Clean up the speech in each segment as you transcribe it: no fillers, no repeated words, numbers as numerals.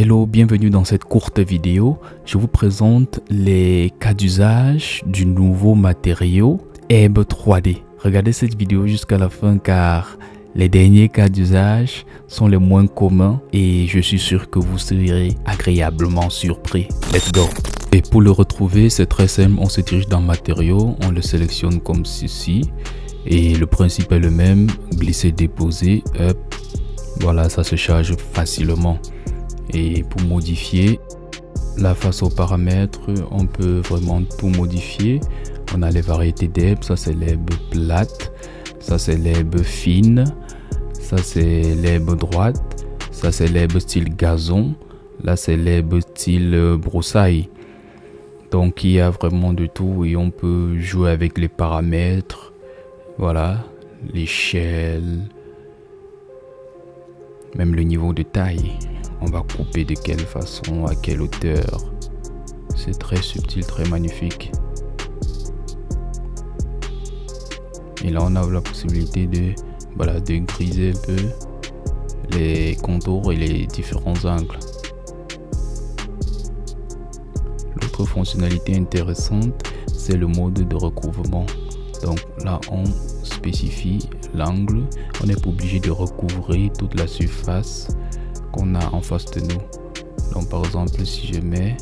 Hello, bienvenue dans cette courte vidéo. Je vous présente les cas d'usage du nouveau matériau Ebb 3D. Regardez cette vidéo jusqu'à la fin car les derniers cas d'usage sont les moins communs et je suis sûr que vous serez agréablement surpris. Let's go! Et pour le retrouver, c'est très simple. On se dirige dans matériaux, on le sélectionne comme ceci et le principe est le même. Glisser, déposer, hop. Voilà, ça se charge facilement. Et pour modifier, là face aux paramètres, on peut vraiment tout modifier. On a les variétés d'Ebb, ça c'est l'Ebb plate, ça c'est l'Ebb fine, ça c'est l'Ebb droite, ça c'est l'Ebb style gazon, là c'est l'Ebb style broussaille. Donc il y a vraiment de tout et on peut jouer avec les paramètres, voilà, l'échelle, même le niveau de taille. On va couper de quelle façon, à quelle hauteur. C'est très subtil, très magnifique. Et là, on a la possibilité de griser un peu les contours et les différents angles. L'autre fonctionnalité intéressante, c'est le mode de recouvrement. Donc là, on spécifie l'angle. On n'est pas obligé de recouvrir toute la surface qu'on a en face de nous. Donc par exemple, si je mets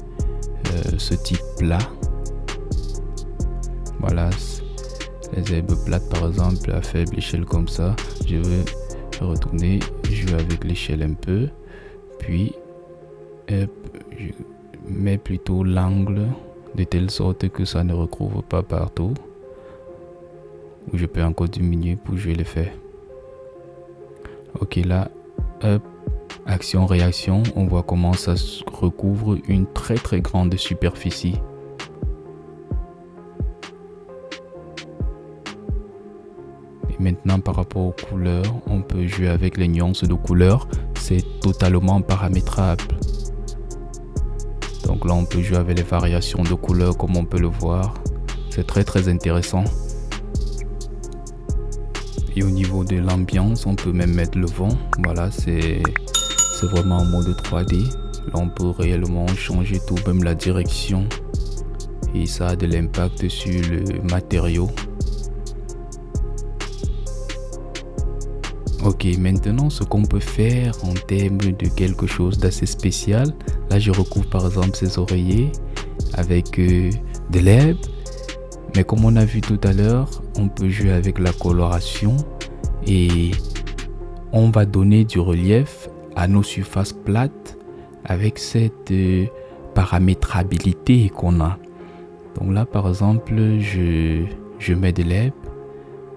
ce type plat, voilà, les Ebb plates par exemple à faible échelle comme ça, je veux retourner, jouer avec l'échelle un peu, puis hop, je mets plutôt l'angle de telle sorte que ça ne recouvre pas partout, ou je peux encore diminuer pour jouer l'effet. Ok, là, hop, action-réaction, on voit comment ça recouvre une très grande superficie. Et maintenant, par rapport aux couleurs, on peut jouer avec les nuances de couleurs. C'est totalement paramétrable. Donc là, on peut jouer avec les variations de couleurs comme on peut le voir. C'est très intéressant. Et au niveau de l'ambiance, on peut même mettre le vent. Voilà, c'est vraiment en mode 3D. Là, on peut réellement changer tout, même la direction. Et ça a de l'impact sur le matériau. Ok, maintenant, ce qu'on peut faire en termes de quelque chose d'assez spécial. Là, je recouvre par exemple ces oreillers avec de l'Ebb. Mais comme on a vu tout à l'heure, on peut jouer avec la coloration. Et on va donner du relief à nos surfaces plates avec cette paramétrabilité qu'on a. Donc là par exemple je mets de l'Ebb,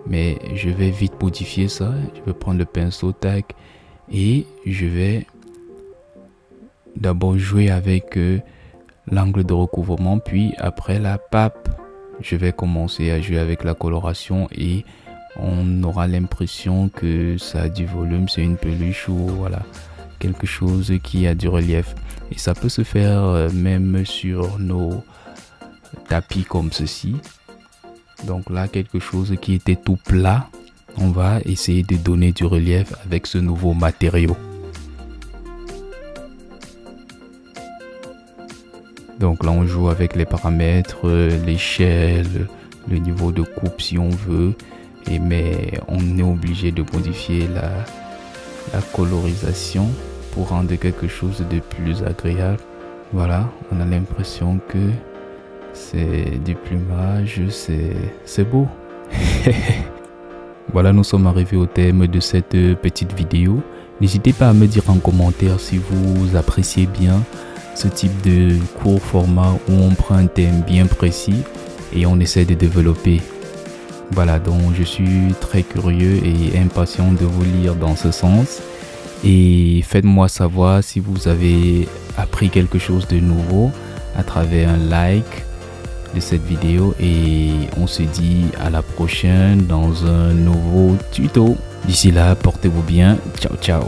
mais je vais vite modifier ça. Je vais prendre le pinceau, tac, et je vais d'abord jouer avec l'angle de recouvrement, puis après la pape je vais commencer à jouer avec la coloration et on aura l'impression que ça a du volume, c'est une peluche ou voilà, quelque chose qui a du relief. Et ça peut se faire même sur nos tapis comme ceci. Donc là, quelque chose qui était tout plat, on va essayer de donner du relief avec ce nouveau matériau. Donc là, on joue avec les paramètres, l'échelle, le niveau de coupe si on veut. Mais on est obligé de modifier la colorisation pour rendre quelque chose de plus agréable. Voilà, on a l'impression que c'est du plumage, c'est beau. Voilà, nous sommes arrivés au thème de cette petite vidéo. N'hésitez pas à me dire en commentaire si vous appréciez bien ce type de court format où on prend un thème bien précis et on essaie de développer. Voilà, donc je suis très curieux et impatient de vous lire dans ce sens. Et faites-moi savoir si vous avez appris quelque chose de nouveau à travers un like de cette vidéo. Et on se dit à la prochaine dans un nouveau tuto. D'ici là, portez-vous bien. Ciao, ciao.